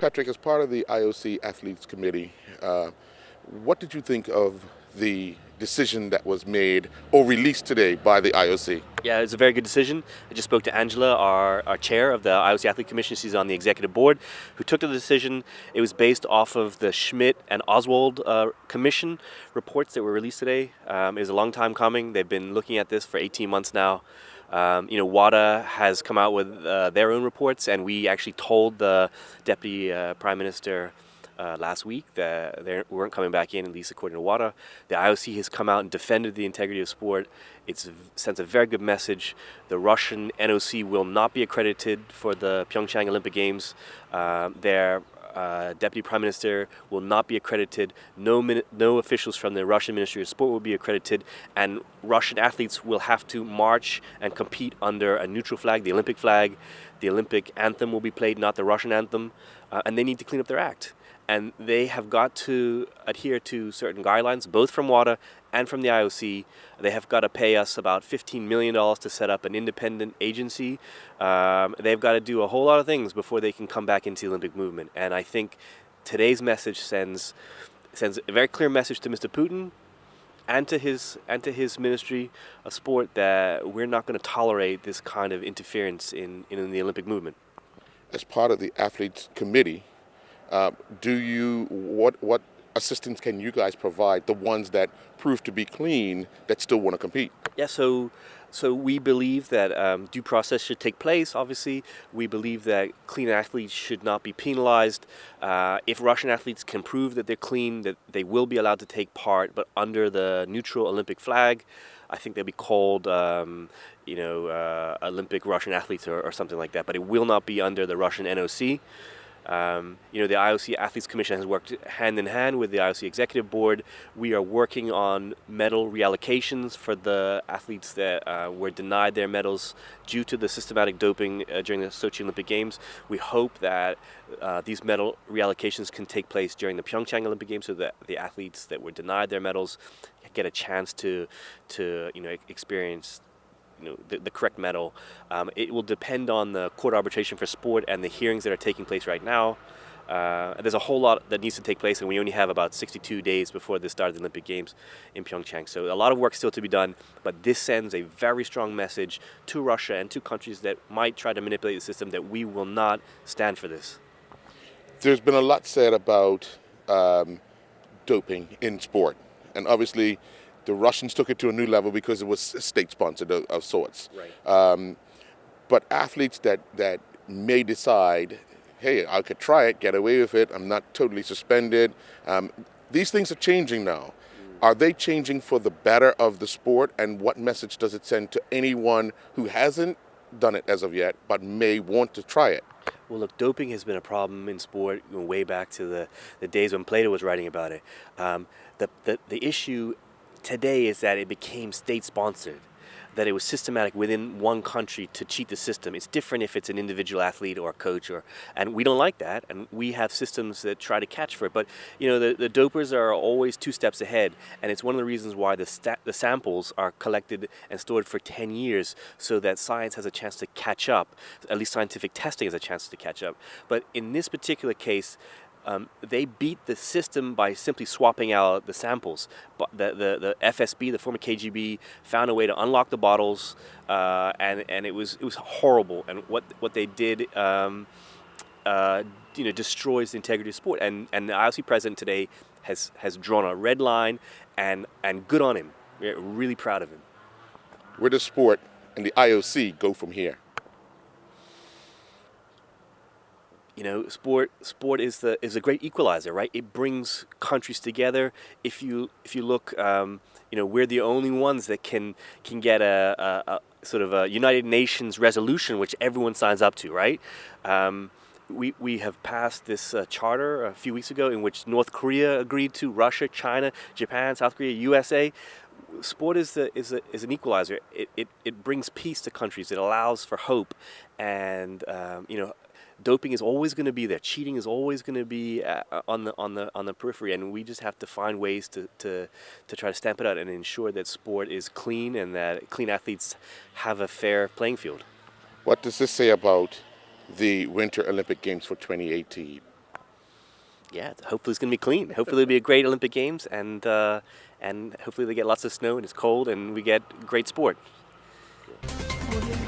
Patrick, as part of the IOC Athletes Committee, what did you think of the decision that was made or released today by the IOC? Yeah, it's a very good decision. I just spoke to Angela, our chair of the IOC Athlete Commission. She's on the executive board, who took the decision. It was based off of the Schmidt and Oswald Commission reports that were released today. It was a long time coming. They've been looking at this for 18 months now. WADA has come out with their own reports, and we actually told the Deputy Prime Minister last week that they weren't coming back in, at least according to WADA. The IOC has come out and defended the integrity of sport. It sends a very good message. The Russian NOC will not be accredited for the Pyeongchang Olympic Games. Their Deputy Prime Minister will not be accredited. No officials from the Russian Ministry of Sport will be accredited, and Russian athletes will have to march and compete under a neutral flag, the Olympic flag. The Olympic anthem will be played, not the Russian anthem, and they need to clean up their act. And they have got to adhere to certain guidelines, both from WADA and from the IOC. They have got to pay us about $15 million to set up an independent agency. They've got to do a whole lot of things before they can come back into the Olympic movement. And I think today's message sends a very clear message to Mr. Putin and to his Ministry of Sport that we're not going to tolerate this kind of interference in the Olympic movement. As part of the Athletes Committee, what assistance can you guys provide the ones that prove to be clean that still want to compete? Yeah, so we believe that due process should take place. Obviously, we believe that clean athletes should not be penalized. If Russian athletes can prove that they're clean, that they will be allowed to take part, but under the neutral Olympic flag. I think they'll be called, Olympic Russian athletes or something like that. But it will not be under the Russian NOC. The IOC Athletes Commission has worked hand in hand with the IOC Executive Board. We are working on medal reallocations for the athletes that were denied their medals due to the systematic doping during the Sochi Olympic Games. We hope that these medal reallocations can take place during the Pyeongchang Olympic Games so that the athletes that were denied their medals get a chance to experience the correct medal. It will depend on the court arbitration for sport and the hearings that are taking place right now. There's a whole lot that needs to take place, and we only have about 62 days before the start of the Olympic Games in Pyeongchang. So a lot of work still to be done, but this sends a very strong message to Russia and to countries that might try to manipulate the system that we will not stand for this. There's been a lot said about doping in sport, and obviously the Russians took it to a new level because it was state-sponsored of sorts. Right. But athletes that may decide, hey, I could try it, get away with it, I'm not totally suspended. These things are changing now. Are they changing for the better of the sport, and what message does it send to anyone who hasn't done it as of yet but may want to try it? Well, look, doping has been a problem in sport way back to the days when Plato was writing about it. The issue today is that it became state-sponsored, that it was systematic within one country to cheat the system. It's different if it's an individual athlete or a coach, and we don't like that, and we have systems that try to catch for it. But the dopers are always 2 steps ahead, and it's one of the reasons why the samples are collected and stored for 10 years so that science has a chance to catch up, at least scientific testing has a chance to catch up. But in this particular case, they beat the system by simply swapping out the samples. But the FSB, the former KGB, found a way to unlock the bottles, and it was horrible. And what they did, destroys the integrity of sport. And the IOC president today has drawn a red line, and good on him. We're really proud of him. Where does sport and the IOC go from here? Sport is a great equalizer, right? It brings countries together. If you look, we're the only ones that can get a sort of a United Nations resolution, which everyone signs up to, right? We have passed this charter a few weeks ago in which North Korea agreed to, Russia, China, Japan, South Korea, USA. Sport is an equalizer. It brings peace to countries. It allows for hope, and doping is always going to be there. Cheating is always going to be on the periphery, and we just have to find ways to try to stamp it out and ensure that sport is clean and that clean athletes have a fair playing field. What does this say about the Winter Olympic Games for 2018? Yeah, hopefully it's going to be clean. Hopefully it'll be a great Olympic Games, and hopefully they get lots of snow and it's cold and we get great sport. Audio